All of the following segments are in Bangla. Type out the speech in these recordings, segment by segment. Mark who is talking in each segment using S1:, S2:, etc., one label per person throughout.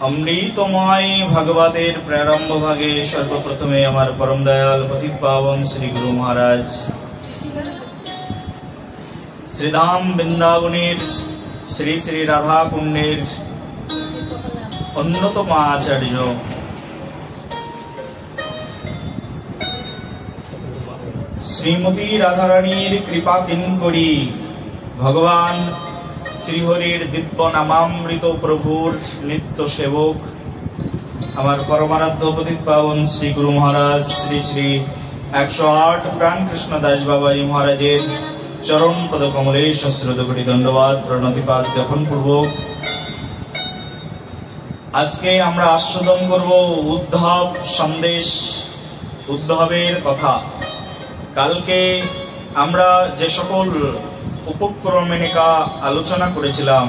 S1: অমৃতময় ভাগবতের প্রারম্ভ ভাগে সর্বপ্রথমে আমার পরম দয়াল পতিত পাবন শ্রী গুরু মহারাজ শ্রীধাম বৃন্দাবনের শ্রী শ্রী রাধা কুণ্ডের অন্যতম আচার্য শ্রীমতী রাধারানীর কৃপা কিঙ্করী ভগবান শ্রীহরির দিব্য নামামৃত প্রভুর নিত্য সেবক আমার পরমারাধ্য পতিত পাবন শ্রী গুরু মহারাজ শ্রী শ্রী 108 প্রাণ কৃষ্ণ দাস বাবাজি মহারাজের চরণ পদ কমলে সশ্রদ্ধ কোটি দণ্ডবাদ প্রণতিপাত জ্ঞাপন পূর্বক আজকে আমরা আস্বাদন করব উদ্ধব সন্দেশ, উদ্ধবের কথা। কালকে আমরা যে সকল উপক্রমণিকা আলোচনা করেছিলাম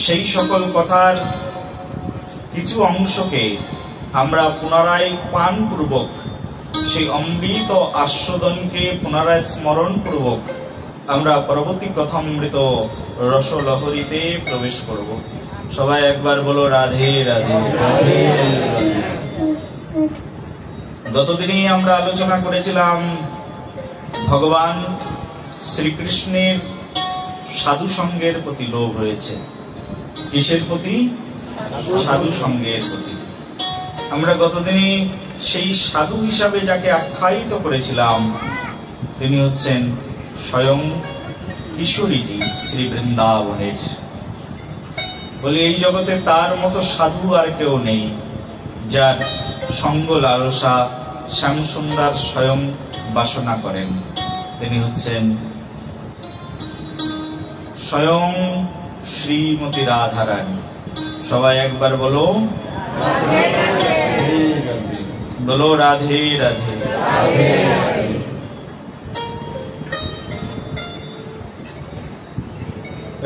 S1: সেই সকল কথার কিছু অংশকে আমরা পুনরায় পানপূর্বক সেই অমৃত আস্বাদনকে পুনরায় স্মরণ পূর্বক আমরা পরবর্তী কথামৃত রসলহরীতে প্রবেশ করব। সবাই একবার বলো রাধে রাধে রাধে রাধে। গতদিনই আমরা আলোচনা করেছিলাম ভগবান শ্রীকৃষ্ণের সাধু সঙ্গের প্রতি লোভ হয়েছে। কিসের প্রতি? সাধু সঙ্গের প্রতি। আমরা গতদিনে সেই সাধু হিসাবে যাকে আখ্যায়িত করেছিলাম তিনি হচ্ছেন স্বয়ং কিশোরীজি শ্রী বৃন্দাবনের। বলে এই জগতে তার মতো সাধু আর কেউ নেই যার সঙ্গ লালসা শ্যামসুন্দর স্বয়ং বাসনা করেন। তিনি হচ্ছেন স্বয়ং শ্রীমতী রাধারানী। সবাই একবার বলো বলো রাধে রাধে।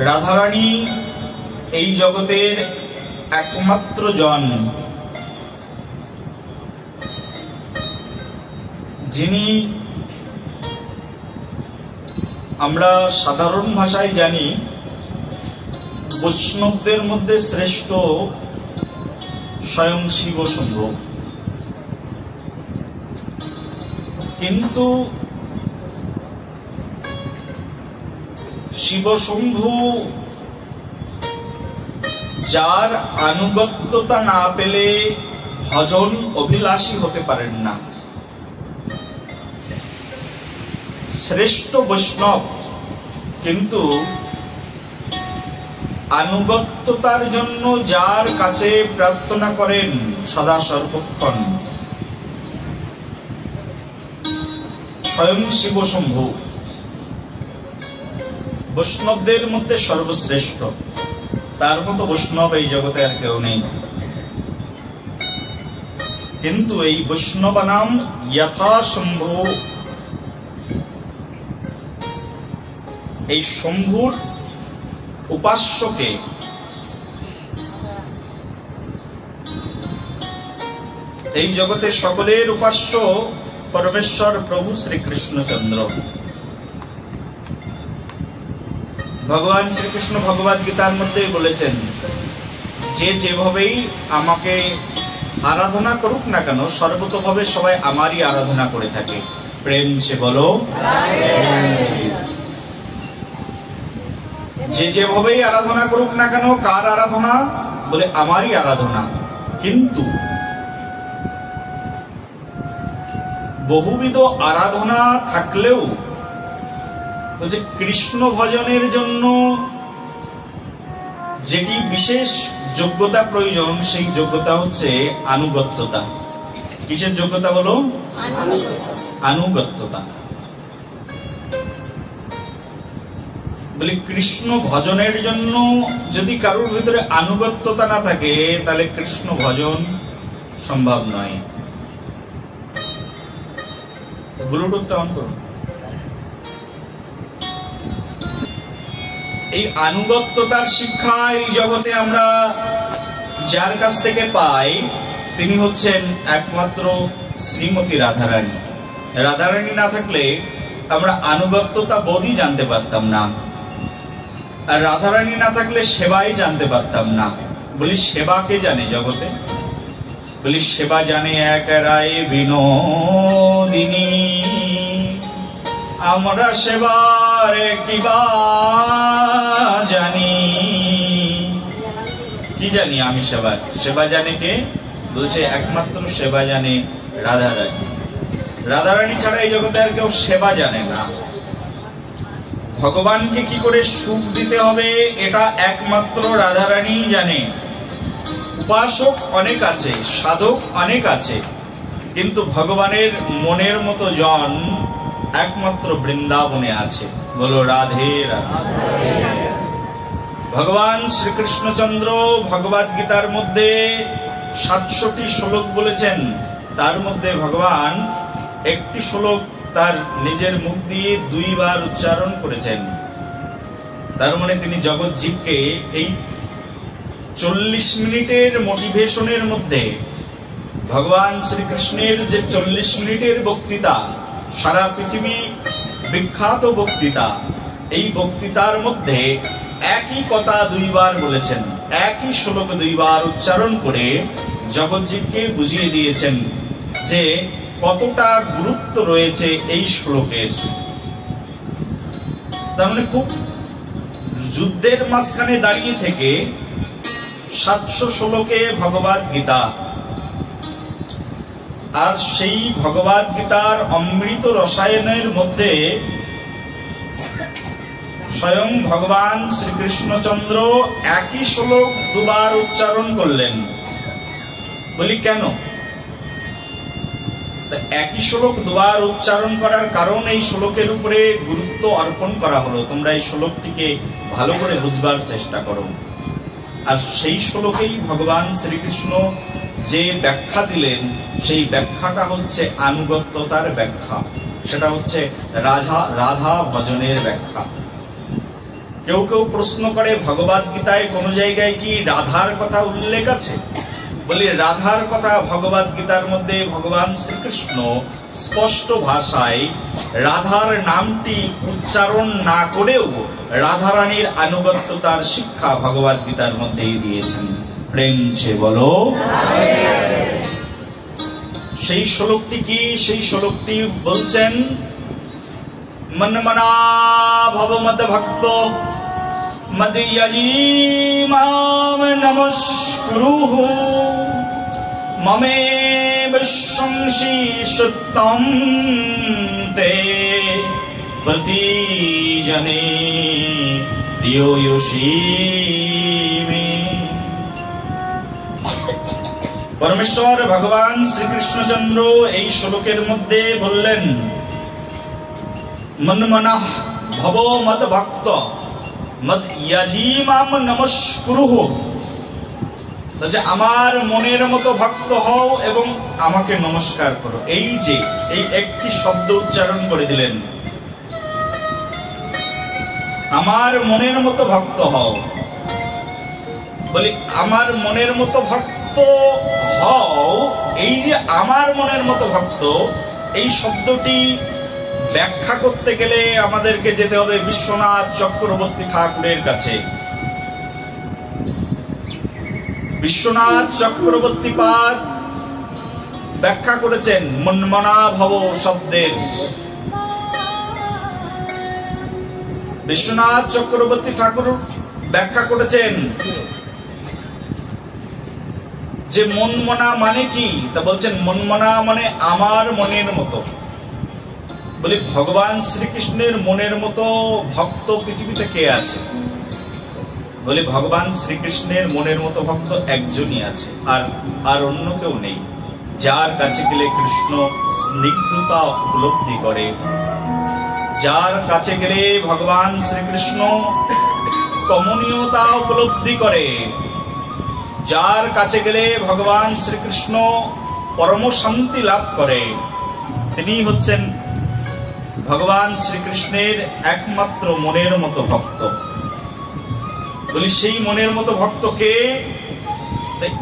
S1: রাধারানী এই জগতের একমাত্র জন যিনি আমরা সাধারণ ভাষায় জানি বৈষ্ণবদের মধ্যে শ্রেষ্ঠ স্বয়ং শিব শম্ভু, কিন্তু শিব শম্ভু যার আনুগত্যতা না পেলে ভজন অভিলাষী হতে পারেন না। শ্রেষ্ঠ বৈষ্ণব কিন্তু আনুগত্যতার জন্য যার কাছে প্রার্থনা করেন সদা সর্বক্ষণ স্বয়ং শিব শম্ভু বৈষ্ণবদের মধ্যে সর্বশ্রেষ্ঠ। তার মতো বৈষ্ণব এই জগতে আর কেউ নেই। কিন্তু এই বৈষ্ণব নাম যথা শম্ভু, এই শম্ভুর উপাস্যকে এই জগতে সকলের উপাস্য পরমেশ্বর প্রভু শ্রীকৃষ্ণচন্দ্র। ভগবান শ্রীকৃষ্ণ ভগবদ গীতার মধ্যে বলেছেন যে যেভাবেই আমাকে আরাধনা করুক না কেন সর্বতোভাবে সবাই আমারই আরাধনা করে থাকে। প্রেম সে বলো যে যেভাবেই আরাধনা করুক না কেন, কার আরাধনা? বলে আমারই আরাধনা। কিন্তু বহুবিধ আরাধনা থাকলেও বলছে কৃষ্ণ ভজনের জন্য যেটি বিশেষ যোগ্যতা প্রয়োজন সেই যোগ্যতা হচ্ছে আনুগত্যতা। কিসের যোগ্যতা বলো? আনুগত্যতা। বলে কৃষ্ণ ভজনের জন্য যদি কারোর ভিতরে আনুগত্যতা না থাকে তাহলে কৃষ্ণ ভজন সম্ভব নয়। ব্লুটুথটা অন করুন। এই আনুগত্যতার শিক্ষা এই জগতে আমরা যার কাছ থেকে পাই তিনি হচ্ছেন একমাত্র শ্রীমতী রাধারানী। রাধারানী না থাকলে আমরা আনুগত্যতা বোধই জানতে পারতাম না, আর রাধারানী না থাকলে সেবাই জানতে পারতাম না। বলি সেবা কে জানে জগতে? বলি সেবা জানে এক রায় বিনোদিনী। আমরা সেবার কিবা জানি, কি জানি আমি সেবার? সেবা জানে কে? বলছে একমাত্র সেবা জানে রাধারানী। রাধারানী ছাড়া এই জগতে আর কেউ সেবা জানে না। ভগবানকে কি করে সুখ দিতে হবে এটা একমাত্র রাধারানী জানে। উপাসক অনেক আছে, সাধক অনেক আছে, কিন্তু ভগবানের মনের মতো জন একমাত্র বৃন্দাবনে আছে। বলো রাধে রাধে। ভগবান শ্রীকৃষ্ণচন্দ্র ভগবদ গীতার মধ্যে 700টি শ্লোক বলেছেন। তার মধ্যে ভগবান একটি শ্লোক তার নিজের মুখ দিয়ে 2 বার উচ্চারণ করেছেন। তার মানে তিনি জগৎ জীবকে এই 40 মিনিটের মোটিভেশনের মধ্যে ভগবান শ্রীকৃষ্ণের যে 40 মিনিটের বক্তৃতা, সারা পৃথিবী বিখ্যাত বক্তৃতা, এই বক্তৃতার মধ্যে একই কথা 2 বার বলেছেন, একই শ্লোক 2 বার উচ্চারণ করে জগৎজীবকে বুঝিয়ে দিয়েছেন যে কতটা গুরুত্ব রয়েছে এই শ্লোকের। তার মানে খুব যুদ্ধের মাঝখানে দাঁড়িয়ে থেকে 700 শ্লোকে ভগবদ গীতা, আর সেই ভগবদ গীতার অমৃত রসায়নের মধ্যে স্বয়ং ভগবান শ্রীকৃষ্ণচন্দ্র একই শ্লোক 2 বার উচ্চারণ করলেন। বলি কেন? একই শ্লোক 2 বার উচ্চারণ করার কারণ এই শ্লোকের উপরে গুরুত্ব অর্পণ করা হলো। তোমরা এই শ্লোকটিকে ভালো করে বুঝবার চেষ্টা করো। আর সেই শ্লোকেই ভগবান শ্রীকৃষ্ণ যে ব্যাখ্যা দিলেন, সেই ব্যাখ্যাটা হচ্ছে আনুগত্যতার ব্যাখ্যা, সেটা হচ্ছে রাধা ভজনের ব্যাখ্যা। কেউ কেউ প্রশ্ন করে ভগবদ গীতায় কোন জায়গায় কি রাধার কথা উল্লেখ আছে? বলি রাধার কথা ভগবদ গীতার মধ্যে ভগবান শ্রীকৃষ্ণ স্পষ্ট ভাষায় রাধার নামটি উচ্চারণ না করেও রাধারানীর আনুগত্যতার শিক্ষা ভগবদ গীতার মধ্যেই দিয়েছেন। প্রেম সে বলো। সেই শ্লোকটি কি? সেই শ্লোকটি বলছেন মনমনা ভব মদ ভক্ত মদয়াজি মাম নমস্কুরুঃ মমে বিশ্বংসি সুত্তম তে প্রতিজনে প্রিয়োয়সী মে। পরমেশ্বর ভগবান শ্রীকৃষ্ণচন্দ্র এই শ্লোকের মধ্যে বললেন মন্মনঃ ভব মদ ভক্ত মদ ইয়াজি মাম নমস্কুরুঃ। আমার মনের মতো ভক্ত হও এবং আমাকে নমস্কার করো। এই যে এই একটি শব্দ উচ্চারণ করে দিলেন, আমার মনের মতো ভক্ত হও। বলি আমার মনের মতো ভক্ত হও, এই যে আমার মনের মতো ভক্ত, এই শব্দটি ব্যাখ্যা করতে গেলে আমাদেরকে যেতে হবে বিশ্বনাথ চক্রবর্তী ঠাকুরের কাছে। বিশ্বনাথ চক্রবর্তী পাদ ব্যাখ্যা করেছেন মন্মনা ভব শব্দের। বিশ্বনাথ চক্রবর্তী ঠাকুর ব্যাখ্যা করেছেন যে মনমনা মানে কি, তা বলছেন মনমনা মানে আমার মনের মতো। বলি ভগবান শ্রীকৃষ্ণের মনের মতো ভক্ত পৃথিবীতে কে আছে? বলি ভগবান শ্রীকৃষ্ণের মনের মতো ভক্ত একজনই আছে, আর অন্য কেউ নেই। যার কাছে গেলে কৃষ্ণ স্নিগ্ধতা উপলব্ধি করে, যার কাছে গেলে ভগবান শ্রীকৃষ্ণ কমনীয়তা উপলব্ধি করে, যার কাছে গেলে ভগবান শ্রীকৃষ্ণ পরম শান্তি লাভ করে, তিনি হচ্ছেন ভগবান শ্রীকৃষ্ণের একমাত্র মনের মতো ভক্ত। বলি সেই মনের মতো ভক্ত কে?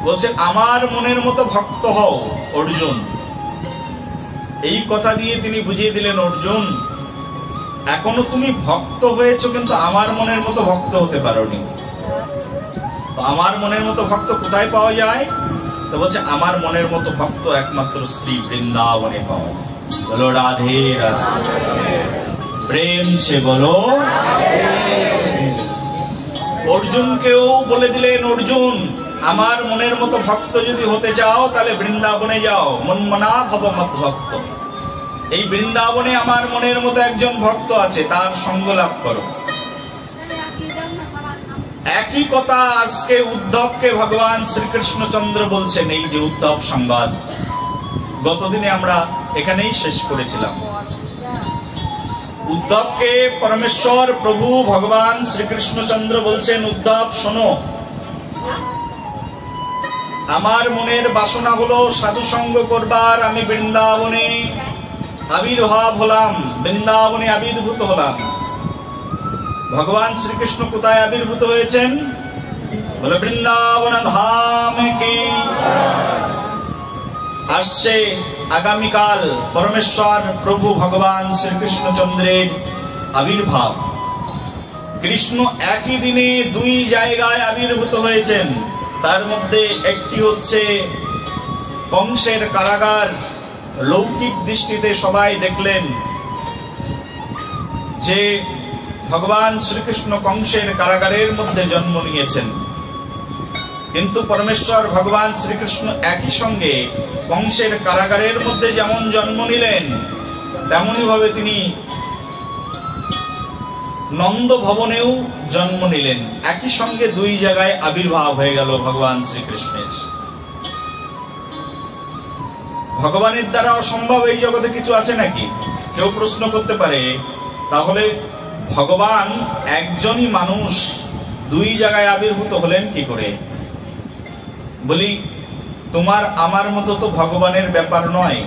S1: বলছে আমার মনের মতো ভক্ত হও অর্জুন। এই কথা দিয়ে তিনি বুঝিয়ে দিলেন, অর্জুন এখনো তুমি ভক্ত হয়েছো, কিন্তু আমার মনের মতো ভক্ত হতে পারোনি। তো আমার মনের মতো ভক্ত কোথায় পাওয়া যায়? তো বলছে আমার মনের মতো ভক্ত একমাত্র শ্রী বৃন্দাবনে পাওয়া যায়। বলো রাধে রাধে, প্রেম সে বলো। অর্জুনকেও বলে দিলেন, অর্জুন আমার মনের মতো ভক্ত যদি হতে চাও তাহলে বৃন্দাবনে যাও, মনমনা ভব মত ভক্ত। এই বৃন্দাবনে আমার মনের মতো একজন ভক্ত আছে, তার সঙ্গ লাভ করো। একই কথা আজকে উদ্ধবকে ভগবান শ্রীকৃষ্ণচন্দ্র বলছেন। এই যে উদ্ধব সংবাদ গতদিনে আমরা এখানেই শেষ করেছিলাম। উদ্ধবকে পরমেশ্বর প্রভু ভগবান শ্রীকৃষ্ণচন্দ্র বলছেন, উদ্ধব শোনো, আমার মনের বাসনা হলো সাধু সঙ্গ করবার। আমি বৃন্দাবনে আবির্ভাব হলাম, বৃন্দাবনে আবির্ভূত হলাম। ভগবান শ্রীকৃষ্ণ কোথায় আবির্ভূত হয়েছেন? বলে বৃন্দাবন ধাম কি। আসছে আগামীকাল পরমেশ্বর প্রভু ভগবান শ্রীকৃষ্ণচন্দ্রের আবির্ভাব। কৃষ্ণ একই দিনে দুই জায়গায় আবির্ভূত হয়েছেন। তার মধ্যে একটি হচ্ছে কংসের কারাগার। লৌকিক দৃষ্টিতে সবাই দেখলেন যে ভগবান শ্রীকৃষ্ণ কংসের কারাগারের মধ্যে জন্ম নিয়েছেন, কিন্তু পরমেশ্বর ভগবান শ্রীকৃষ্ণ একই সঙ্গে কংসের কারাগারের মধ্যে যেমন জন্ম নিলেন, তেমনি ভাবে তিনি নন্দ ভবনেও জন্ম নিলেন। একই সঙ্গে দুই জায়গায় আবির্ভাব হয়ে গেল ভগবান শ্রীকৃষ্ণের। ভগবানের দ্বারা অসম্ভব এই জগতে কিছু আছে নাকি? কেউ প্রশ্ন করতে পারে, তাহলে ভগবান একজনই মানুষ দুই জায়গায় আবির্ভূত হলেন কি করে? বলি, তোমার আমার মতো তো ভগবানের ব্যাপার নয়।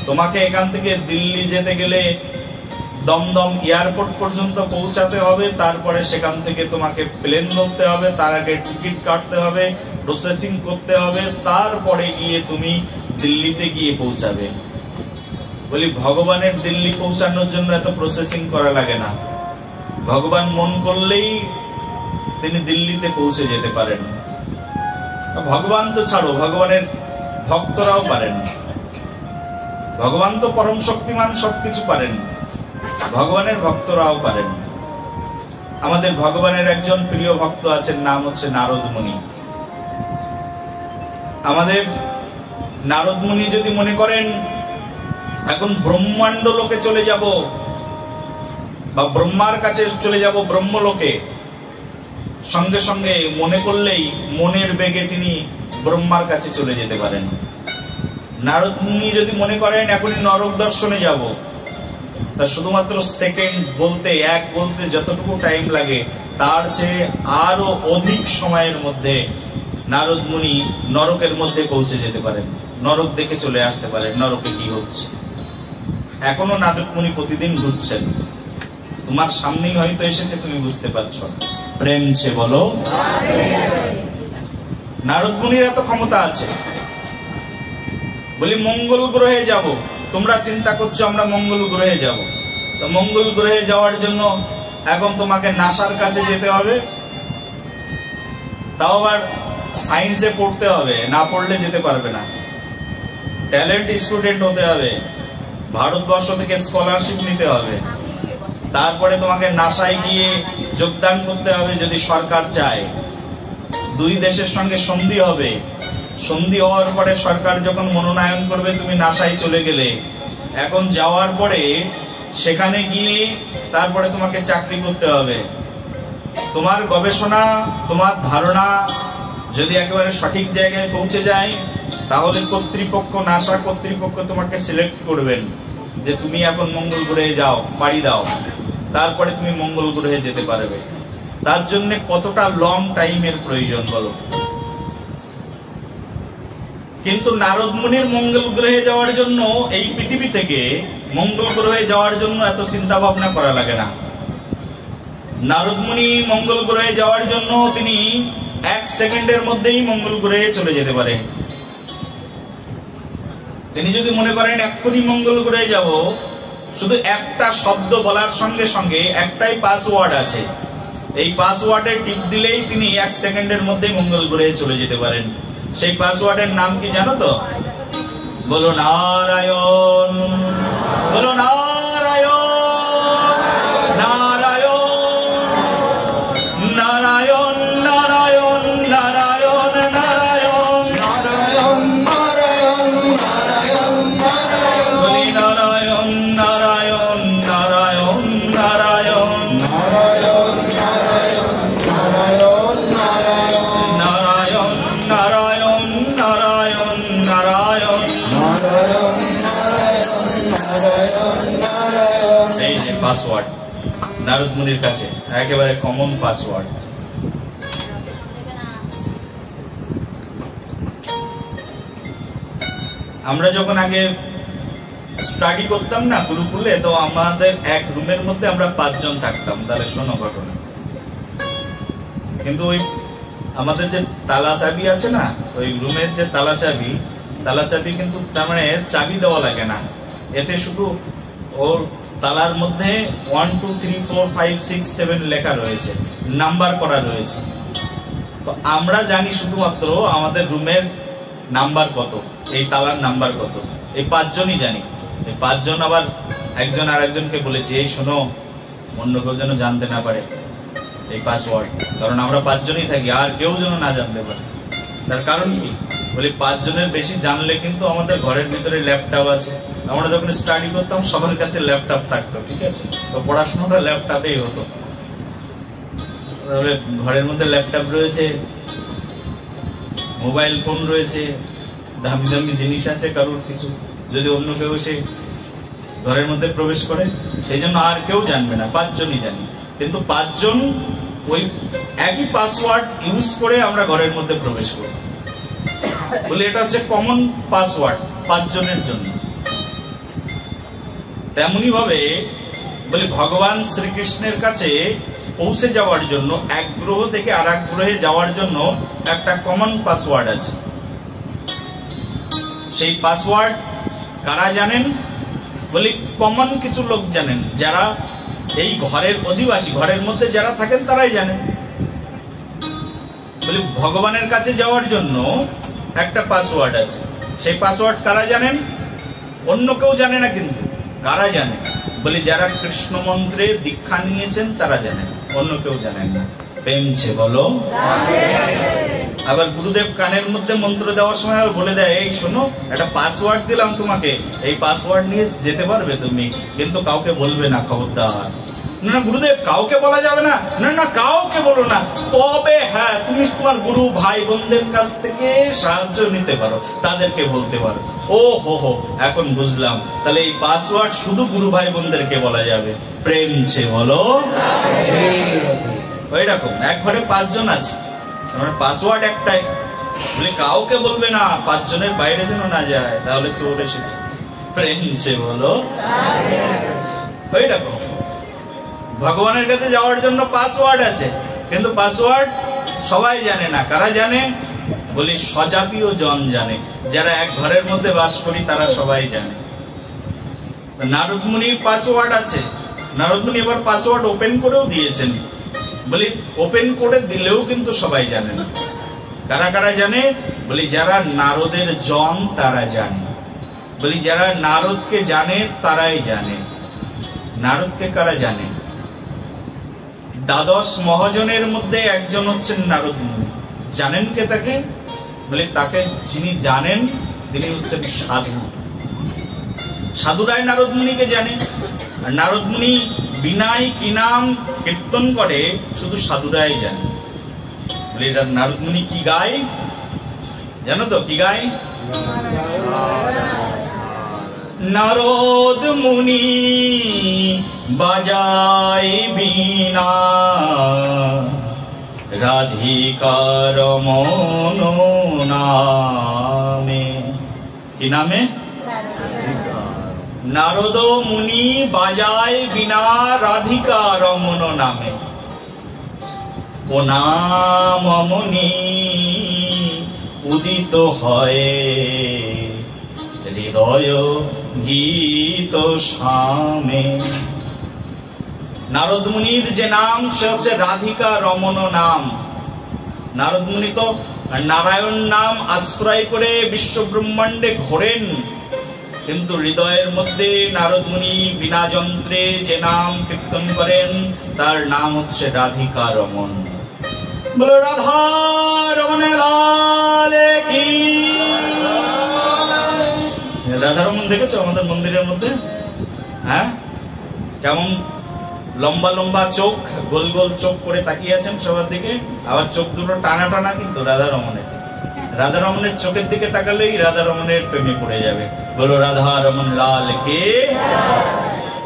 S1: তোমাকে এখান থেকে দিল্লি যেতে গেলে দমদম এয়ারপোর্ট পর্যন্ত পৌঁছাতে হবে, তারপরে সেখান থেকে তোমাকে প্লেন ধরতে হবে, তার আগে টিকিট কাটতে হবে, প্রসেসিং করতে হবে, তারপরে গিয়ে তুমি দিল্লিতে গিয়ে পৌঁছাবে। বলি, ভগবানের দিল্লি পৌঁছানোর জন্য এত প্রসেসিং করা লাগে না। ভগবান মন করলেই তিনি দিল্লিতে পৌঁছে যেতে পারেন। ভগবান তো ছাড়ো, ভগবানের ভক্তরাও পারেন। ভগবান তো পরম শক্তিমান, সবকিছু পারেন, ভগবানের ভক্তরাও পারেন। আমাদের ভগবানের একজন প্রিয় ভক্ত আছেন, নাম হচ্ছে নারদ মুনি। আমাদের নারদ মুনি যদি মনে করেন এখন ব্রহ্মাণ্ড লোকে চলে যাব বা ব্রহ্মার কাছে চলে যাব, ব্রহ্মলোকে, সঙ্গে সঙ্গে মনে করলেই মনের বেগে তিনি ব্রহ্মার কাছে চলে যেতে পারেন। নারদ মুনি যদি মনে করেন এখনই নরক দর্শনে যাব, তা শুধুমাত্র সেকেন্ড বলতে, এক বলতে যতটুকু টাইম লাগে তার চেয়ে আরো অধিক সময়ের মধ্যে নারদ মুনি নরকের মধ্যে পৌঁছে যেতে পারেন, নরক দেখে চলে আসতে পারেন নরকে কি হচ্ছে। এখনো নারদ মুনি প্রতিদিন ঘুরছেন, তোমার সামনেই হয়তো এসেছে, তুমি বুঝতে পারছো। প্রেম সে বলো। নারদ মুনির এত ক্ষমতা আছে। বলি, মঙ্গল গ্রহে যাব, তোমরা চিন্তা করছো আমরা মঙ্গল গ্রহে যাব। তো মঙ্গল গ্রহে যাওয়ার জন্য এখন তোমাকে নাসার কাছে যেতে হবে, তাও আবার সায়েন্সে পড়তে হবে, না পড়লে যেতে পারবে না। ট্যালেন্ট স্টুডেন্ট হতে হবে, ভারতবর্ষ থেকে স্কলারশিপ নিতে হবে, তারপরে তোমাকে নাসায় গিয়ে যোগদান করতে হবে যদি সরকার চায়। দুই দেশের সঙ্গে সন্ধি হবে, সন্ধি হওয়ার পরে সরকার যখন মনোনয়ন করবে তুমি নাসায় চলে গেলে, এখন যাওয়ার পরে সেখানে গিয়ে তারপরে তোমাকে চাকরি করতে হবে। তোমার গবেষণা, তোমার ধারণা যদি একেবারে সঠিক জায়গায় পৌঁছে যায়, তাহলে কর্তৃপক্ষ, নাসা কর্তৃপক্ষ তোমাকে সিলেক্ট করবেন যে তুমি এখন মঙ্গল গ্রহে যাও, পাড়ি দাও, তারপরে তুমি মঙ্গল গ্রহে যেতে পারবে। তার জন্য কতটা লং টাইমের প্রয়োজন বলো। কিন্তু নারদ মুনির মঙ্গল গ্রহে যাওয়ার জন্য, এই পৃথিবী থেকে মঙ্গল গ্রহে যাওয়ার জন্য এত চিন্তা ভাবনা করা লাগে না। নারদ মুনি মঙ্গল গ্রহে যাওয়ার জন্য তিনি 1 সেকেন্ডের মধ্যেই মঙ্গল গ্রহে চলে যেতে পারে। তিনি যদি মনে করেন এক্ষুনি মঙ্গল গ্রহে যাব, শুধু একটা শব্দ বলার সঙ্গে সঙ্গে, একটাই পাসওয়ার্ড আছে, এই পাসওয়ার্ডে টিপ দিলেই তিনি 1 সেকেন্ডের মধ্যে মঙ্গল গ্রহে চলে যেতে পারেন। সেই পাসওয়ার্ডের নাম কি জানো তো? বলো নারায়ণ, বলো নারায়ণ, নারায়ণ, নারায়ণ, নারায়ণ, নারায়ণ, নারায়ণ,
S2: নারায়ণ নারায়ণ নারায়ণ নারায়ণ
S1: বলি নারায়ণ, নারায়ণ, নারায়ণ, নারায়ণ,
S2: নারায়ণ নারায়ণ নারায়ণ নারায়ণ
S1: নারায়ণ, নারায়ণ, নারায়ণ, নারায়ণ।
S2: নারায়ণ নারায়ণ নারায়ণ নারায়ণ।
S1: এই যে পাসওয়ার্ড নারদ মুনির কাছে একেবারে কমন পাসওয়ার্ড। আমরা যখন আগে স্টাডি করতাম না গুরুকুলে, তো আমাদের এক রুমের মধ্যে আমরা 5 জন থাকতাম। তাহলে শোনো ঘটনা। কিন্তু ওই আমাদের যে তালা চাবি আছে না, ওই রুমের যে তালা চাবি কিন্তু তার মানে চাবি দেওয়া লাগে না, এতে শুধু ওর তালার মধ্যে 1 2 3 4 5 6 7 লেখা রয়েছে, নাম্বার করা রয়েছে। তো আমরা জানি শুধুমাত্র আমাদের রুমের নাম্বার কত, এই তালার নাম্বার কত, এই 5 জনই জানি। এই 5 জন আবার একজন আর একজনকে বলেছে, এই শোনো, অন্য কেউ যেন জানতে না পারে এই পাসওয়ার্ড, কারণ আমরা 5 জনই থাকি, আর কেউ যেন না জানতে পারে। তার কারণ কি? বলি 5 জনের বেশি জানলে কিন্তু আমাদের ঘরের ভিতরে ল্যাপটপ আছে। আমরা যখন স্টাডি করতাম সবার কাছে ল্যাপটপ থাকতো, ঠিক আছে? তো পড়াশোনাটা ল্যাপটপেই হতো। তাহলে ঘরের মধ্যে ল্যাপটপ রয়েছে, মোবাইল ফোন রয়েছে, দামি দামি জিনিস আছে, কারোর কিছু যদি অন্য কেউ এসে ঘরের মধ্যে প্রবেশ করে, সেই জন্য আর কেউ জানবে না, 5 জনই জানি। কিন্তু 5 জন ওই একই পাসওয়ার্ড ইউজ করে আমরা ঘরের মধ্যে প্রবেশ করি। বলে এটা হচ্ছে কমন পাসওয়ার্ড 5 জনের জন্য। তেমনি ভাবে বলে ভগবান শ্রীকৃষ্ণের কাছে পৌঁছে যাওয়ার জন্য এক গ্রহ থেকে আর এক গ্রহে যাওয়ার জন্য একটা কমন পাসওয়ার্ড আছে। সেই পাসওয়ার্ড কারা জানেন? বলি কমন কিছু লোক জানেন, যারা এই ঘরের অধিবাসী, ঘরের মধ্যে যারা থাকেন তারাই জানেন। বলি ভগবানের কাছে যাওয়ার জন্য একটা পাসওয়ার্ড আছে। সেই পাসওয়ার্ড কারা জানেন? অন্য কেউ জানে না। কিন্তু কারা জানে? বলি যারা কৃষ্ণ মন্ত্রে দীক্ষা নিয়েছেন তারা জানেন, অন্য কেউ জানেন না। প্রেমছে বলো। আবার গুরুদেব কানের মধ্যে মন্ত্র দেওয়ার সময় বলে দেয়, এই শোনো, একটা পাসওয়ার্ড দিলাম তোমাকে, এই পাসওয়ার্ড নিয়ে যেতে পারবে তুমি, কিন্তু কাউকে বলবে না, খবরদার। না গুরুদেব, কাউকে বলা যাবে না। না না, কাউকে বলো না, তবে হ্যাঁ তুমি তোমার গুরু ভাই বোনদের কাছ থেকে সাহায্য নিতে পারো, তাদেরকে বলতে পারো। ও হো হো, এখন বুঝলাম, তাহলে এই পাসওয়ার্ড শুধু গুরু ভাই বোনদেরকে বলা যাবে। প্রেমছে বলো। ওই রকম এক ঘরে 5 জন আছে, পাসওয়ার্ড একটাই, বলে কাউকে বলবে না, 5 জনের বাইরে যেন না যায়, তাহলে চোর এসেছে। প্রেমছে বলো। ওই রকম ভগবানের কাছে যাওয়ার জন্য পাসওয়ার্ড আছে, কিন্তু পাসওয়ার্ড সবাই জানে না। কারা জানে? বলি স্বজাতীয় জন জানে, যারা এক ঘরের মধ্যে বাস করি তারা সবাই জানে। নারদ মুনির পাসওয়ার্ড আছে, নারদ মুনি এবার পাসওয়ার্ড ওপেন করেও দিয়েছেন। বলি ওপেন করে দিলেও কিন্তু সবাই জানে না। কারা কারা জানে? বলি যারা নারদের জন তারা জানে। বলি যারা নারদকে জানে তারাই জানে। নারদকে কারা জানে? 12 মহাজনের মধ্যে একজন হচ্ছেন নারদ মুনি। জানেন কে তাকে? বলে তাকে যিনি জানেন তিনি হচ্ছেন সাধু। সাধুরাই নারদ মুনিকে জানে। আর নারদ মুনি বিনাই কি নাম কীর্তন করে শুধু সাধুরাই জানে। বলে এটা নারদ মুনি কি গায় জানো তো? কি গায়? নারদ মুনি বাজায় বীণা রাধিকার মন নামে। কি নামে? নারদ মুনি বাজায় বীণা রাধিকা রমন নামে। ও নাম মুনি উদিত হয় হৃদয় গীত সামে। নারদ মুনির যে নাম সে হচ্ছে রাধিকা রমণ নাম। নারদ মুনি তো নারায়ণ নাম আশ্রয় করে বিশ্ব ব্রহ্মাণ্ডে ঘোরেন, কিন্তু হৃদয়ের মধ্যে নারদ মুনি বিনা যন্ত্রে যে নাম কীর্তন করেন তার নাম হচ্ছে রাধিকা রমণ। বলো রাধা রমণ লাল কি। রাধা রমণ দেখেছো আমাদের মন্দিরের মধ্যে? হ্যাঁ, কেমন লম্বা লম্বা চোখ, গোল গোল চোখ করে তাকিয়ে আছেন সবার দিকে, আবার চোখ দুটো টানা টানা, কিন্তু রাধা রমণের। রাধা রমণের চোখের দিকে তাকালেই রাধা রমণের প্রেমে পড়ে যাবে। বলো রাধা রমণ লাল কে।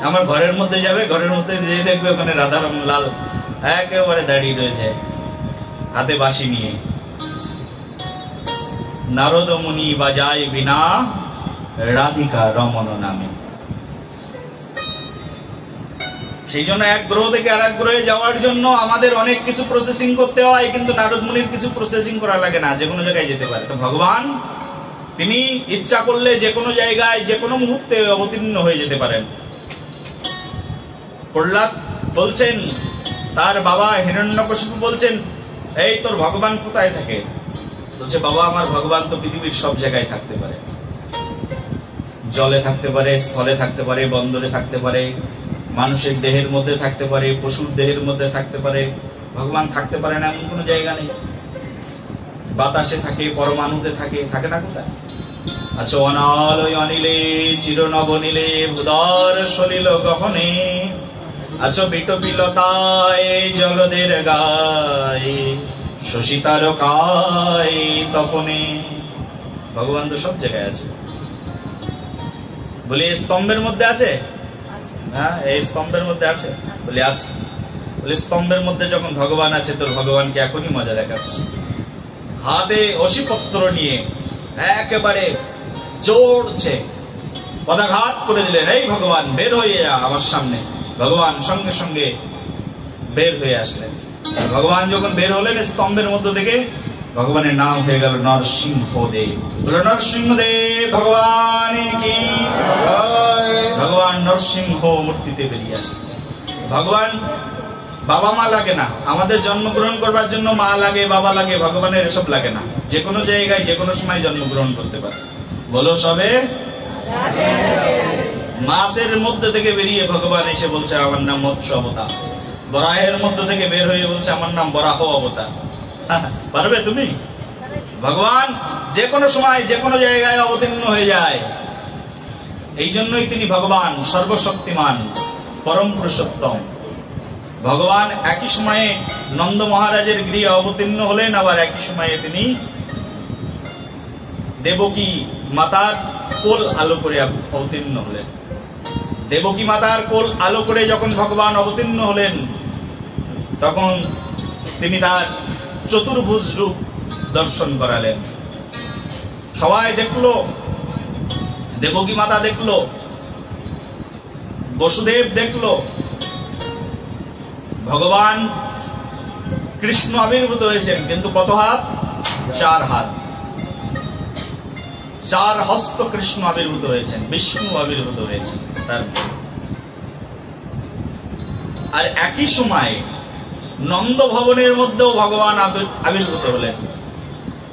S1: আমার ঘরের মধ্যে যাবে, ঘরের মধ্যে যেয়ে দেখবে ওখানে রাধা রমণ লাল একেবারে দাঁড়িয়ে রয়েছে, হাতে বাঁশি নিয়ে। নারদ মুনি বাজায় বিনা রাধিকা রমণ নামে। সেই জন্য এক গ্রহ থেকে আর এক গ্রহে যাওয়ার জন্য আমাদের অনেক কিছু প্রসেসিং করতে হয়, কিন্তু নারদ মুনির কিছু প্রসেসিং করা লাগে না, যে কোনো জায়গায় যেতে পারে। তো ভগবান তিনি ইচ্ছা করলে যে কোনো জায়গায় যে কোনো মুহূর্তে অবতীর্ণ হয়ে যেতে পারেন। প্রহ্লাদ বলছেন, তার বাবা হিরণ্যকশিপু বলছেন, এই তোর ভগবান কোথায় থাকে? বলছে, বাবা আমার ভগবান তো পৃথিবীর সব জায়গায় থাকতে পারে, জলে থাকতে পারে, স্থলে থাকতে পারে, বন্দরে থাকতে পারে, মানুষের দেহের মধ্যে থাকতে পারে, পশুর দেহের মধ্যে থাকতে পারে। ভগবান থাকতে পারে না এমন কোনো জায়গা নেই। বাতাসে থাকে, পরমাণুতে থাকে, থাকে না কোথায়? আচ্ছা, অনালয় অনিলে চির নবনীলে ভূদর সলিল গহনে, আচ্ছা বিটপিলতায় জলদের গায়ে শশিতার কায় তপনে। ভগবান তো সব জায়গায় আছে। বলি স্তম্ভের মধ্যে আছে? হ্যাঁ, এই স্তম্ভের মধ্যে আছে? বলি আছে। বলি স্তম্ভের মধ্যে যখন ভগবান আছে, তোর ভগবানকে এখনই মজা দেখাচ্ছে। হাতে অসিপত্র নিয়ে একেবারে চড়ছে, পদাঘাত করে দিলেন, এই ভগবান বের হয়ে যা আমার সামনে। ভগবান সঙ্গে সঙ্গে বের হয়ে আসলেন। ভগবান যখন বের হলেন স্তম্ভের মধ্য থেকে, ভগবানের নাম হয়ে গেল নরসিংহদেব। বলো নরসিংহদেব ভগবান কি। ভগবান নরসিংহ মূর্তিতে বেরিয়ে আসে। ভগবান বাবা মা লাগে না, আমাদের জন্মগ্রহণ করবার জন্য মা লাগে, বাবা লাগে, ভগবানের এসব লাগে না। যে কোনো জায়গায় যে কোনো সময় জন্মগ্রহণ করতে পারে। বলো সবে। মাসের মধ্যে থেকে বেরিয়ে ভগবান এসে বলছে, আমার নাম মৎস্য অবতার। বরাহের মধ্যে থেকে বের হয়ে বলছে, আমার নাম বরাহ অবতার। পারবে তুমি? ভগবান যে কোনো সময় যে কোনো জায়গায় অবতীর্ণ হয়ে যায়। এই জন্যই তিনি ভগবান, সর্বশক্তিমান, পরম পুরুষোত্তম। ভগবান একই সময়ে নন্দ মহারাজের গৃহে অবতীর্ণ হলেন, আবার একই সময়ে তিনি দেবকী মাতার কোল আলো করে অবতীর্ণ হলেন। দেবকী মাতার কোল আলো করে যখন ভগবান অবতীর্ণ হলেন, তখন তিনি তার চতুর্ভুজ রূপ দর্শন করালেন। সবাই দেখলো, দেবকী মাতা দেখলো, বসুদেব দেখলো, ভগবান কৃষ্ণ আবির্ভূত হয়েছেন। কিন্তু কত হাত? 4 হাত। 4 হস্ত কৃষ্ণ আবির্ভূত হয়েছেন, বিষ্ণু আবির্ভূত হয়েছেন। আর একই সময়ে নন্দ ভবনের মধ্যেও ভগবান আবির্ভূত হলেন।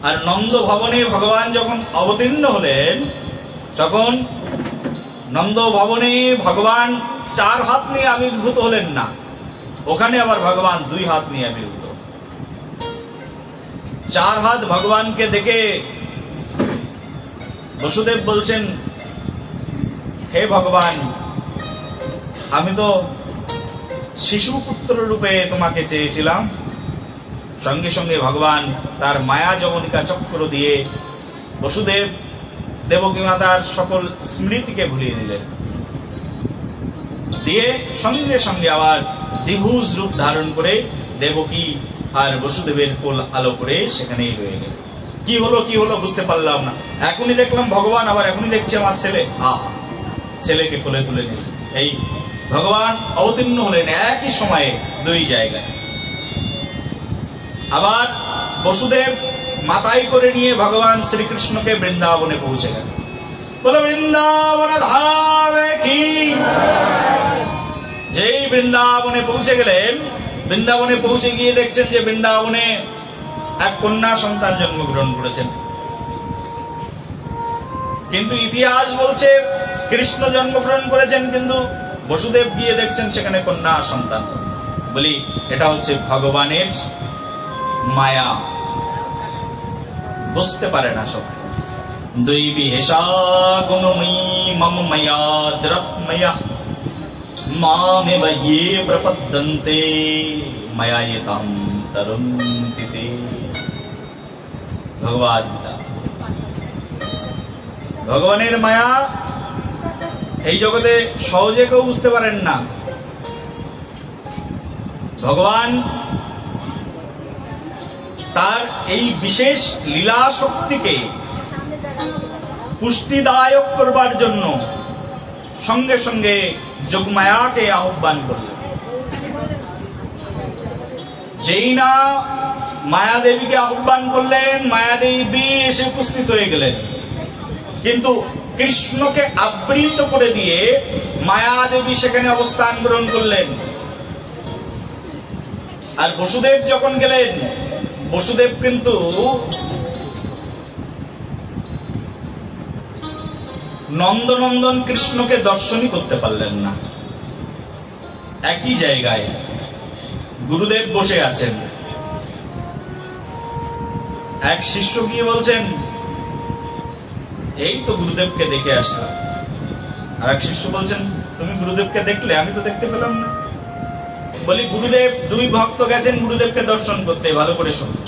S1: আর নন্দ ভবনে ভগবান যখন অবতীর্ণ হলেন, তখন নন্দ ভবনে ভগবান 4 হাত নিয়ে আবির্ভূত হলেন না, ওখানে আবার ভগবান 2 হাত নিয়ে আবির্ভূত। 4 হাত ভগবানকে দেখে বসুদেব বলছেন, হে ভগবান, আমি তো শিশু পুত্র রূপে তোমাকে চেয়েছিলাম। সঙ্গে সঙ্গে ভগবান তার মায়া যবনিকা চক্র দিয়ে বসুদেব দেবকী মাতার সকল স্মৃতিকে ভুলিয়ে দিলেন, দিয়ে সঙ্গে সঙ্গে আবার দ্বিভুজ রূপ ধারণ করে দেবকী আর বসুদেবের কোল আলো করে সেখানেই রয়ে গেল। কি হলো কি হলো বুঝতে পারলাম না। এখনই দেখলাম ভগবান, আবার এখনই দেখছি আমার ছেলে। ছেলেকে কোলে তুলে নিল। এই ভগবান অবতীর্ণ হলেন একই সময়ে 2 জায়গায়। আবার বসুদেব মাথায় করে নিয়ে ভগবান শ্রীকৃষ্ণকে বৃন্দাবনে পৌঁছে গেল। বলো বৃন্দাবন ধামে কি। যেই বৃন্দাবনে পৌঁছে গেলেন, বৃন্দাবনে পৌঁছে গিয়ে দেখছেন যে বৃন্দাবনে এক কন্যা সন্তান জন্মগ্রহণ করেছেন। কিন্তু ইতিহাস বলছে কৃষ্ণ জন্মগ্রহণ করেছেন, কিন্তু বসুদেব গিয়ে দেখছেন সেখানে কন্যা সন্তান। বলি এটা হচ্ছে ভগবানের মায়া, বুঝতে পারে না সব। দৈবী হেষা গুণময়ী মম মায়া দ্রত্ময়া মামেব ইয়ে প্রপদ্যন্তে মায়ায়েতাম তরন্তি তে। ভগবদ গীতা। ভগবানের মায়া এই জগতে সহজে কেউ বুঝতে পারেন না। ভগবান তার এই বিশেষ লীলা শক্তিকে পুষ্টিদায়ক করবার জন্য সঙ্গে সঙ্গে যোগমায়াকে আহ্বান করলেন। যেই না মায়াদেবীকে আহ্বান করলেন, মায়াদেবী এসে উপস্থিত হয়ে গেলেন, কিন্তু কৃষ্ণকে আবৃত করে দিয়ে মায়াদেবী সেখানে অবস্থান গ্রহণ করলেন। আর বসুদেব যখন গেলেন, বসুদেব কিন্তু নন্দনন্দন কৃষ্ণকে দর্শনই করতে পারলেন না। একই জায়গায় গুরুদেব বসে আছেন। এক শিষ্য গিয়ে বলছেন, এই তো গুরুদেবকে দেখে আসলাম। আর এক শিষ্য বলছেন, তুমি গুরুদেবকে দেখলে? আমি তো দেখতে পেলাম না। বলি গুরুদেব, দুই ভক্ত গেছেন গুরুদেবকে দর্শন করতে, ভালো করে শুনুন।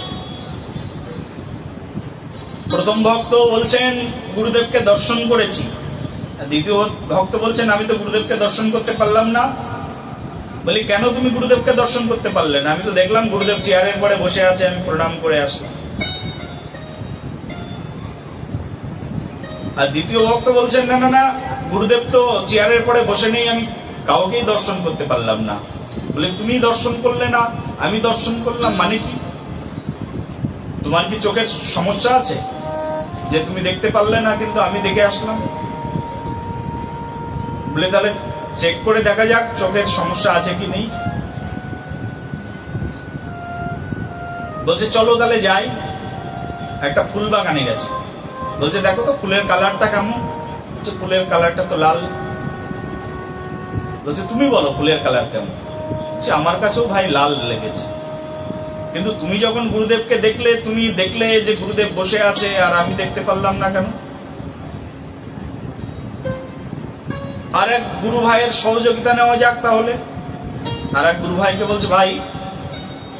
S1: প্রথম ভক্ত বলছেন গুরুদেবকে দর্শন করেছি, দ্বিতীয় ভক্ত বলছেন আমি তো গুরুদেবকে দর্শন করতে পারলাম না। বলি কেন তুমি গুরুদেবকে দর্শন করতে পারলে না? আমি তো দেখলাম গুরুদেব চেয়ারের পরে বসে আছে, আমি প্রণাম করে আসলাম। আর দ্বিতীয় ভক্ত বলছেন না না না, গুরুদেব তো চেয়ারের পরে বসে নেই, আমি কাউকেই দর্শন করতে পারলাম না। বলে তুমি দর্শন করলে না, আমি দর্শন করলাম, মানে কি? তোমার কি চোখের সমস্যা আছে যে তুমি দেখতে পারলে না কিন্তু আমি দেখে আসলাম? বলে তাহলে চেক করে দেখা যাক চোখের সমস্যা আছে কি নেই। বলছে চলো তাহলে যাই। একটা ফুল বাগানে গেছে, বলছে দেখো তো ফুলের কালারটা কেমন? বলছে ফুলের কালারটা তো লাল। বলছে তুমি বলো ফুলের কালার কেমন? বলছে আমার কাছেও ভাই লাল লেগেছে, কিন্তু তুমি যখন গুরুদেবকে দেখলে, তুমি দেখলে যে গুরুদেব বসে আছে, আর আমি দেখতে পারলাম না কেন? আর এক গুরু ভাইয়ের সহযোগিতা নেওয়া যাক তাহলে। আর এক গুরু ভাইকে বলছে ভাই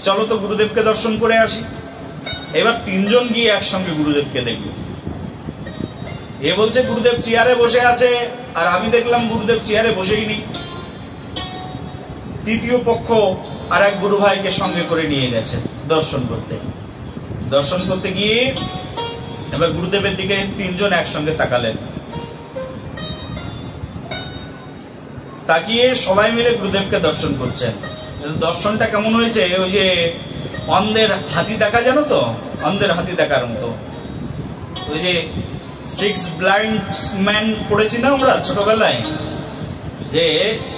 S1: চলো তো গুরুদেবকে দর্শন করে আসি। এবার তিনজন গিয়ে একসঙ্গে গুরুদেবকে দেখবে। এ বলছে গুরুদেব চেয়ারে বসে আছে, আর আমি দেখলাম গুরুদেব চেয়ারে বসেই নেই। তৃতীয় পক্ষ আর এক গুরু ভাইকে সঙ্গে করে নিয়ে গেছে দর্শন করতে। দর্শন করতে গিয়ে এবার গুরুদেবের দিকে তিনজন একসঙ্গে তাকালেন। তাকিয়ে সবাই মিলে গুরুদেবকে দর্শন করছেন। দর্শনটা কেমন হয়েছে? ওই যে অন্ধের হাতি দেখা, জানো তো, অন্ধের হাতি দেখার মতো। ওই যে 6 ব্লাইন্ড ম্যান পড়েছি না আমরা ছোটবেলায়, যে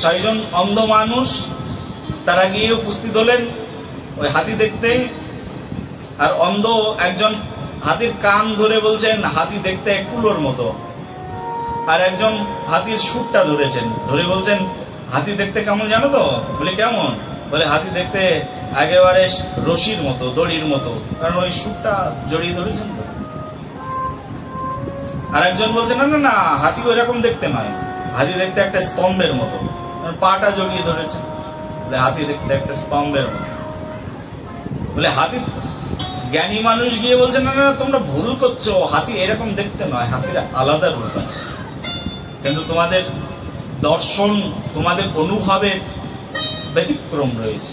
S1: 6 জন অন্ধ মানুষ তারা গিয়ে উপস্থিত হলেন ওই হাতি দেখতে। আর অন্ধ একজন হাতির কান ধরে বলছেন হাতি দেখতে কুলোর মতো, আর একজন হাতির সুরটা ধরেছেন, ধরে বলছেন হাতি দেখতে কেমন জানো তো? বলে কেমন? বলে হাতি দেখতে একেবারে রশির মতো, দড়ির মতো, কারণ ওই সুরটা জড়িয়ে ধরেছেন। আর একজন বলছে না না না, হাতি ওই রকম দেখতে নয়, হাতি দেখতে একটা স্তম্ভের মতো, পাটা জড়িয়ে ধরেছে। বলে হাতি দেখতে একটা স্তম্ভের মতো। বলে হাতি, জ্ঞানী মানুষ গিয়ে বলছে না না তোমরা ভুল করছো, হাতি এরকম দেখতে নয়, হাতির আলাদা রূপ আছে, কিন্তু তোমাদের দর্শন, তোমাদের অনুভবের ব্যতিক্রম রয়েছে।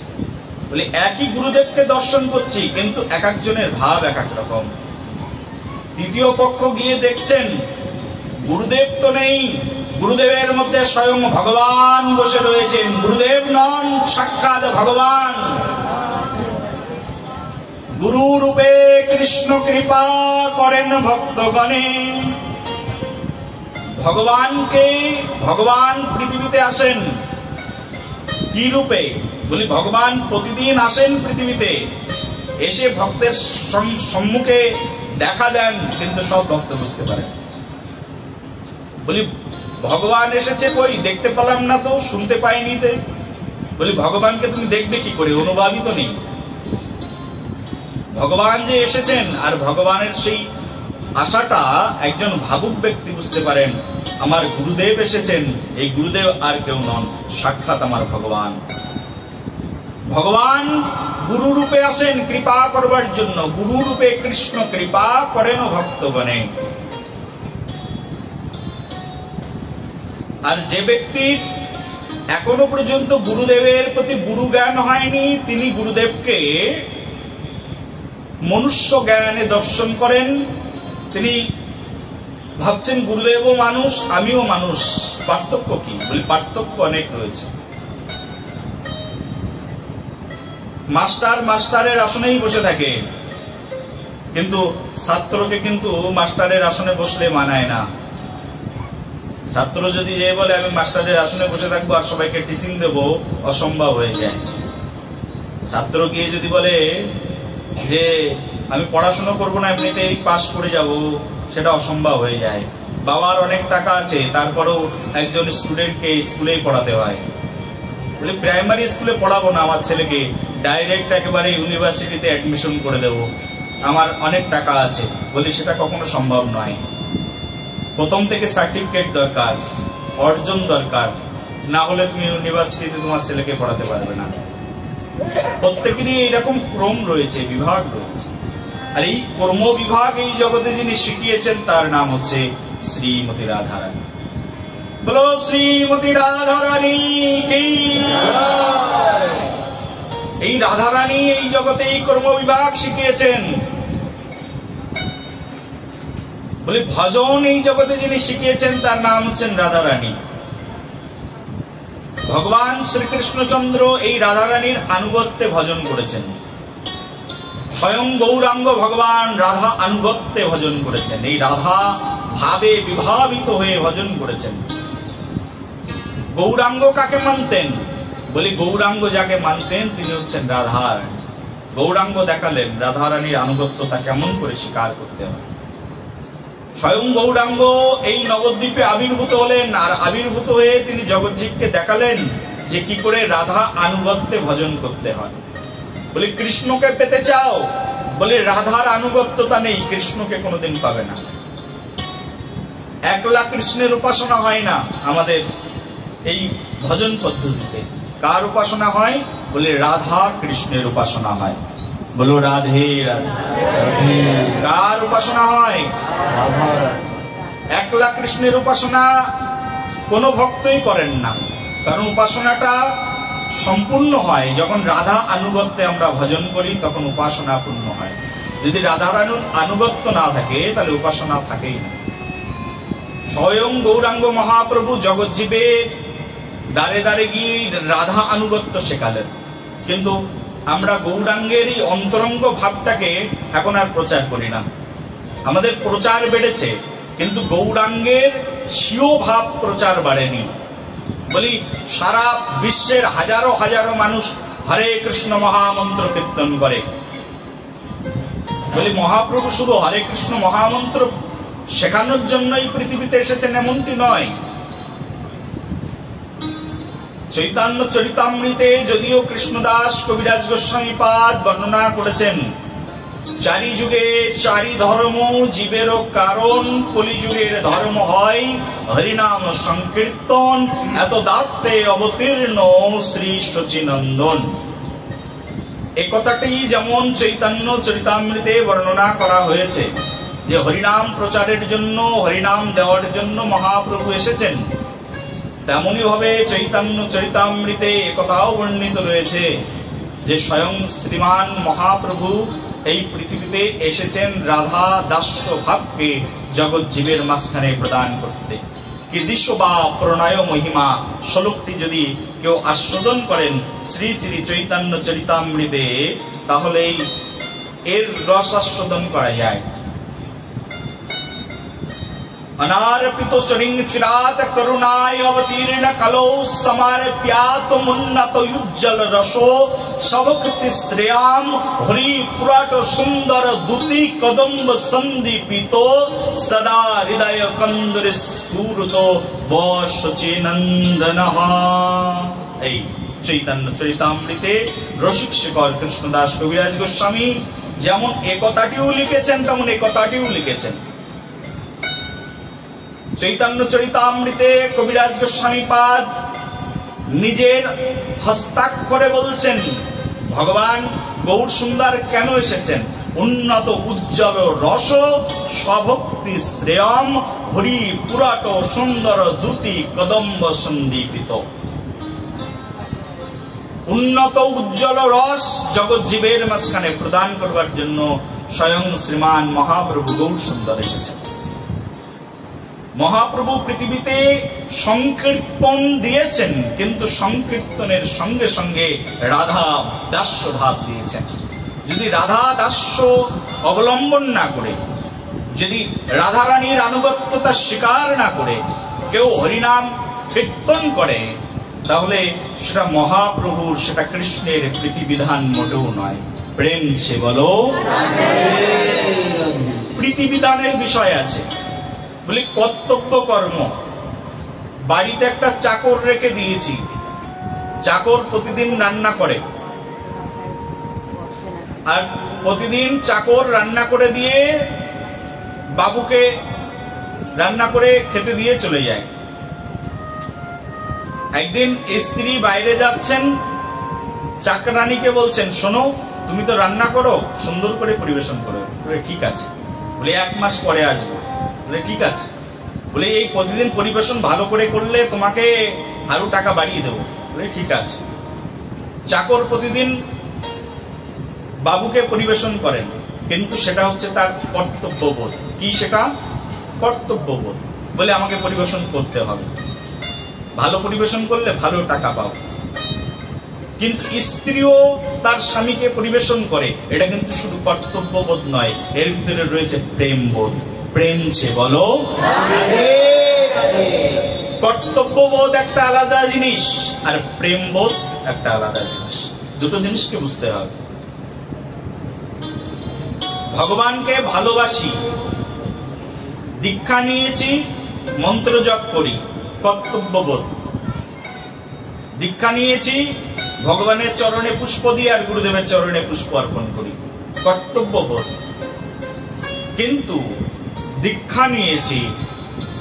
S1: বলে একই গুরুদেবকে দর্শন করছি, কিন্তু এক একজনের ভাব এক এক রকম। তৃতীয় পক্ষ গিয়ে দেখছেন গুরুদেব তো নেই, গুরুদেবের মধ্যে স্বয়ং ভগবান বসে রয়েছেন। গুরুদেব নন, সাক্ষাৎ ভগবান। গুরু রূপে কৃষ্ণ কৃপা করেন ভক্তগণে। ভগবান পৃথিবীতে আসেন, কি রূপে? বলি ভগবান প্রতিদিন আসেন পৃথিবীতে, এসে ভক্তের সম্মুখে দেখা দেন, কিন্তু সব ভক্ত বুঝতে পারে। বলি ভগবান এসেছে কই, দেখতে পেলাম না তো, শুনতে পাইনি তো। বলি ভগবানকে তুমি দেখবে কি করে, অনুভবই তো নেই। ভগবান যে এসেছেন, আর ভগবানের সেই আশাটা একজন ভাবুক ব্যক্তি বুঝতে পারেন। আমার গুরুদেব এসেছেন, এই গুরুদেব আর কেউ নন, সাক্ষাৎ আমার ভগবান। ভগবান গুরু রূপে আসেন কৃপা করবার জন্য। গুরু রূপে কৃষ্ণ কৃপা করেন ভক্তগণে। আর যে ব্যক্তির এখনো পর্যন্ত গুরুদেবের প্রতি গুরু জ্ঞান হয়নি, তিনি গুরুদেবকে মনুষ্য জ্ঞানে দর্শন করেন। তিনি ভাবছেন গুরুদেবও মানুষ, আমিও মানুষ, পার্থক্য কি? বলি পার্থক্য অনেক রয়েছে। মাস্টার মাস্টারের আসনেই বসে থাকে, কিন্তু ছাত্রকে কিন্তু মাস্টারের আসনে বসলে মানায় না। ছাত্র যদি যে বলে আমি মাস্টারের আসনে বসে থাকবো আর সবাইকে টিচিং দেবো, অসম্ভব হয়ে যায়। ছাত্র গিয়ে যদি বলে যে আমি পড়াশোনা করবো না, এমনিতেই পাস করে যাব, সেটা অসম্ভব হয়ে যায়। বাবার অনেক টাকা আছে, তারপরেও একজন স্টুডেন্টকে স্কুলেই পড়াতে হয়। বলে প্রাইমারি স্কুলে পড়াবো না আমার ছেলেকে, ডাইরেক্ট একেবারে ইউনিভার্সিটিতে অ্যাডমিশন করে দেবো, আমার অনেক টাকা আছে। বলি সেটা কখনো সম্ভব নয়। প্রথম থেকে সার্টিফিকেট দরকার, অর্জন দরকার, না হলে তুমি ইউনিভার্সিটিতে তোমার ছেলেকে পড়াতে পারবে না। প্রত্যেকেরই এইরকম ক্রম রয়েছে, বিভাগ রয়েছে। আর এই কর্ম বিভাগ এই জগতে যিনি শিখিয়েছেন তার নাম হচ্ছে শ্রীমতী রাধারানী। বলো শ্রীমতী রাধারানী কি? এই রাধারানী এই জগতে এই কর্ম বিভাগ শিখিয়েছেন। বলে ভজন এই জগতে যিনি শিখিয়েছেন তার নাম হচ্ছেন রাধারানী। ভগবান শ্রীকৃষ্ণচন্দ্র এই রাধারানীর আনুগত্যে ভজন করেছেন। স্বয়ং গৌরাঙ্গ ভগবান রাধা আনুগত্যে ভজন করেছেন। এই রাধা ভাবে বিভাবিত হয়ে ভজন করেছেন। গৌরাঙ্গ কাকে মানতেন? বলি গৌরাঙ্গ যাকে মানতেন তিনি হচ্ছেন রাধারানী। গৌরাঙ্গ দেখালেন রাধারানীর আনুগত্যতা কেমন করে স্বীকার করতে হয়। স্বয়ং গৌরাঙ্গ এই নবদ্বীপে আবির্ভূত হলেন, আর আবির্ভূত হয়ে তিনি জগজ্জীবকে দেখালেন যে কি করে রাধা আনুগত্যে ভজন করতে হয়। বলি কৃষ্ণকে পেতে চাও? বলে রাধার আনুগত্যতা নেই, কৃষ্ণকে কোনোদিন পাবে না। একলা কৃষ্ণের উপাসনা হয় না আমাদের এই ভজন পদ্ধতিতে। কার উপাসনা হয়? বলে রাধা কৃষ্ণের উপাসনা হয়। বলো রাধে রাধে। কার উপাসনা হয়? একলা কৃষ্ণের উপাসনা কোনো ভক্তই করেন না, কারণ উপাসনাটা সম্পূর্ণ হয় যখন রাধা আনুগত্যে আমরা ভজন করি, তখন উপাসনা পূর্ণ হয়। যদি রাধার আনুগত্য না থাকে তাহলে উপাসনা থাকেই না। স্বয়ং গৌরাঙ্গ মহাপ্রভু জগজ্জীবে দাঁড়ে দাঁড়ে গিয়ে রাধা আনুগত্য শেখালেন, কিন্তু আমরা গৌরাঙ্গের এই অন্তরঙ্গ ভাবটাকে এখন আর প্রচার করি না। আমাদের প্রচার বেড়েছে, কিন্তু গৌরাঙ্গের স্বীয় ভাব প্রচার বাড়েনি। বলি সারা বিশ্বের হাজারো হাজারো মানুষ হরে কৃষ্ণ মহামন্ত্র কীর্তন করে। বলি মহাপ্রভু শুধু হরে কৃষ্ণ মহামন্ত্র শেখানোর জন্যই পৃথিবীতে এসেছেন এমনটি নয়। চৈতন্য চরিতামৃতে যদিও কৃষ্ণদাস কবিরাজ গোস্বামীপাদ বর্ণনা করেছেন, চারি যুগে চারি ধর্ম জীবেরও কারণ, কলিযুগের ধর্ম হয় হরিনাম সংকীর্তন, এত দার্থে অবতীর্ণ শ্রী শচীনন্দন। এই কথাটি যেমন চৈতন্য চরিতামৃতে বর্ণনা করা হয়েছে যে হরিনাম প্রচারের জন্য, হরিনাম দেওয়ার জন্য মহাপ্রভু এসেছেন, তেমনি ভাবে চৈতন্য চরিতামৃতে একথাও বর্ণিত রয়েছে যে স্বয়ং শ্রীমান মহাপ্রভু এই পৃথিবীতে এসেছেন রাধা দাস্য ভাবকে জগৎ জীবের মাঝখানে প্রদান করতে। কৃদিশ বা প্রণয় মহিমা শ্লোকটি যদি কেউ আস্বাদন করেন শ্রী শ্রী চৈতন্য চরিতামৃতে, তাহলে এর রস আস্বাদন করা যায়। अनार्पित चरिंग चिरात करुणाय अवतीर्ण कलो समार्प्यात मुन्नत उज्जल रसो शवकृति श्रेयाम हरि पुराट सुंदर दूती कदम्ब संदीपितो सदा हृदय कंदर स्फूर्तो बशचे नंदनः। এই চৈতন্য চরিতামৃতে রসিক শেখর কৃষ্ণদাস কবিরাজ গোস্বামী যেমন একথাটিও লিখেছেন তেমন একথাটিও লিখেছেন। চৈতন্য চরিতামৃতে কবিরাজ গোস্বামী পাদ নিজের হস্তাক্ষরে বলছেন ভগবান গৌর সুন্দর কেন এসেছেন? উন্নত উজ্জ্বল রস স্বভক্তি শ্রেয়ম হরি পুরাট সুন্দর দূতি কদম্ব সন্দীপিত। উন্নত উজ্জ্বল রস জগৎ জীবের মাঝখানে প্রদান করবার জন্য স্বয়ং শ্রীমান মহাপ্রভু গৌর সুন্দর এসেছেন। মহাপ্রভু পৃথিবীতে সংকীর্তন দিয়েছেন, কিন্তু সংকীর্তনের সঙ্গে সঙ্গে রাধা দাস্য ভাব দিয়েছেন। যদি রাধা দাস্য অবলম্বন না করে, যদি রাধারানীর আনুগত্যতা স্বীকার না করে কেউ হরিনাম কীর্তন করে, তাহলে সেটা মহাপ্রভুর, সেটা কৃষ্ণের প্রীতিবিধান মোটেও নয়। প্রেম সে বলো, প্রীতিবিধানের বিষয় আছে বলি কর্তব্য কর্ম। বাড়িতে একটা চাকর রেখে দিয়েছি, চাকর প্রতিদিন রান্না করে, আর প্রতিদিন চাকর রান্না করে দিয়ে বাবুকে রান্না করে খেতে দিয়ে চলে যায়। একদিন স্ত্রী বাইরে যাচ্ছেন, চাকরানীকে বলছেন, শোনো তুমি তো রান্না করো, সুন্দর করে পরিবেশন করো। বলে ঠিক আছে। বলে 1 মাস পরে আসবো। বলে ঠিক আছে। বলে এই প্রতিদিন পরিবেশন ভালো করে করলে তোমাকে আরো টাকা বাড়িয়ে দেবো। বলে ঠিক আছে। চাকর প্রতিদিন বাবুকে পরিবেশন করেন, কিন্তু সেটা হচ্ছে তার কর্তব্যবোধ। কি সেটা? কর্তব্যবোধ। বলে আমাকে পরিবেশন করতে হবে, ভালো পরিবেশন করলে ভালো টাকা পাবো। কিন্তু স্ত্রীও তার স্বামীকে পরিবেশন করে, এটা কিন্তু শুধু কর্তব্যবোধ নয়, এর ভিতরে রয়েছে প্রেমবোধ। প্রেম সে বলো, কর্তব্যবোধ একটা আলাদা জিনিস আর প্রেমবোধ একটা আলাদা জিনিস। দুটো জিনিসকে বুঝতে হবে। ভগবানকে ভালোবাসি, দীক্ষা নিয়েছি, মন্ত্র জপ করি, কর্তব্যবোধ। দীক্ষা নিয়েছি, ভগবানের চরণে পুষ্প দিয়ে আর গুরুদেবের চরণে পুষ্প অর্পণ করি, কর্তব্যবোধ। কিন্তু দীক্ষা নিয়েছি,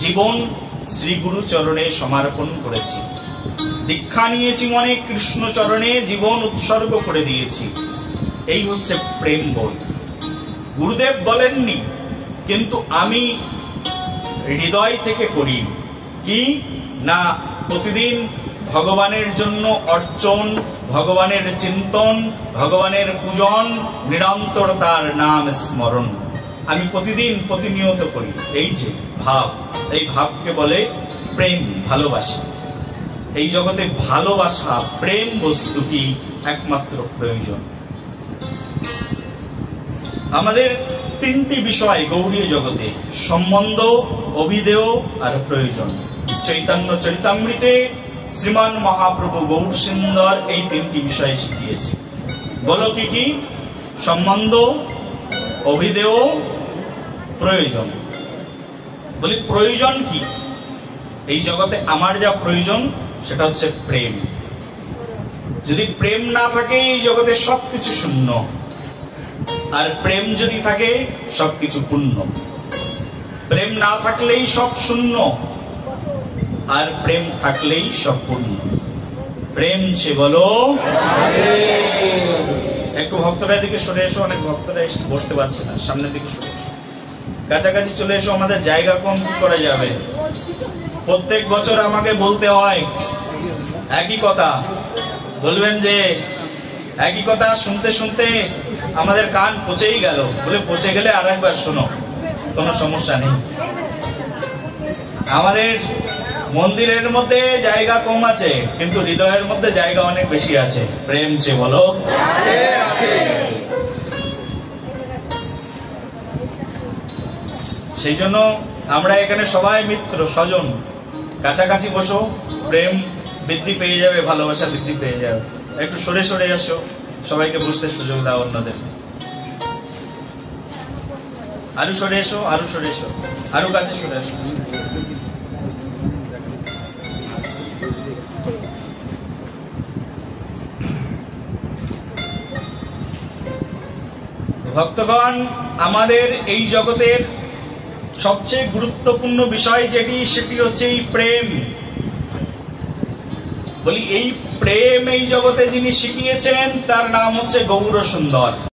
S1: জীবন শ্রী গুরু চরণে সমর্পণ করেছি। দীক্ষা নিয়েছি মনে কৃষ্ণ চরণে জীবন উৎসর্গ করে দিয়েছি, এই হচ্ছে প্রেমবোধ। গুরুদেব বলেননি, কিন্তু আমি হৃদয় থেকে করি। কি না, প্রতিদিন ভগবানের জন্য অর্চন, ভগবানের চিন্তন, ভগবানের পূজন, নিরন্তর তার নাম স্মরণ আমি প্রতিদিন প্রতিনিয়ত করি। এই যে ভাব, এই ভাবকে বলে প্রেম, ভালোবাসা। এই জগতে ভালোবাসা, প্রেম বস্তুটি একমাত্র প্রয়োজন। আমাদের 3টি বিষয় গৌড়ীয় জগতে: সম্বন্ধ, অভিধেয় আর প্রয়োজন। চৈতন্য চরিতামৃতে শ্রীমান মহাপ্রভু গৌর সুন্দর এই 3টি বিষয় শিখিয়েছে। বলো কি কি? সম্বন্ধ, অভিধেয়, প্রয়োজন। বলি প্রয়োজন কি? এই জগতে আমার যা প্রয়োজন সেটা হচ্ছে প্রেম। যদি প্রেম না থাকে এই জগতে সবকিছু শূন্য, আর প্রেম যদি থাকে সবকিছু পূর্ণ। প্রেম না থাকলেই সব শূন্য, আর প্রেম থাকলেই সব পূর্ণ। প্রেম সে বলো। একটু ভক্তরা দিকে সরে এসো, অনেক ভক্তরা বসতে পারছে না, সামনের দিকে সরে এসো, কাছাকাছি চলে এসো। আমাদের জায়গা কম, কি করা যাবে? প্রত্যেক বছর আমাকে বলতে হয় একই কথা, বলবেন যে একই কথা শুনতে শুনতে আমাদের কান পচেই গেল। বলে পচে গেলে আর একবার শোনো, কোনো সমস্যা নেই। আমাদের মন্দিরের মধ্যে জায়গা কম আছে, কিন্তু হৃদয়ের মধ্যে জায়গা অনেক বেশি আছে। প্রেম সে বলো। সেই জন্য আমরা এখানে সবাই মিত্র স্বজন, কাছাকাছি বসো, প্রেম বৃদ্ধি পেয়ে যাবে, ভালোবাসা বৃদ্ধি পেয়ে যাবে। একটু সরে সরে আসো, সবাইকে বুঝতে সুযোগ দাও অন্যদের। আরো সরে এসো, আরো সরে এসো, আরো কাছে সরে এসো। ভক্তগণ, আমাদের এই জগতের সবচেয়ে গুরুত্বপূর্ণ বিষয় যেটি, সেটি হচ্ছে এই প্রেম। বলি এই প্রেম এই জগতে যিনি শিখিয়েছেন তার নাম হচ্ছে গৌর সুন্দর।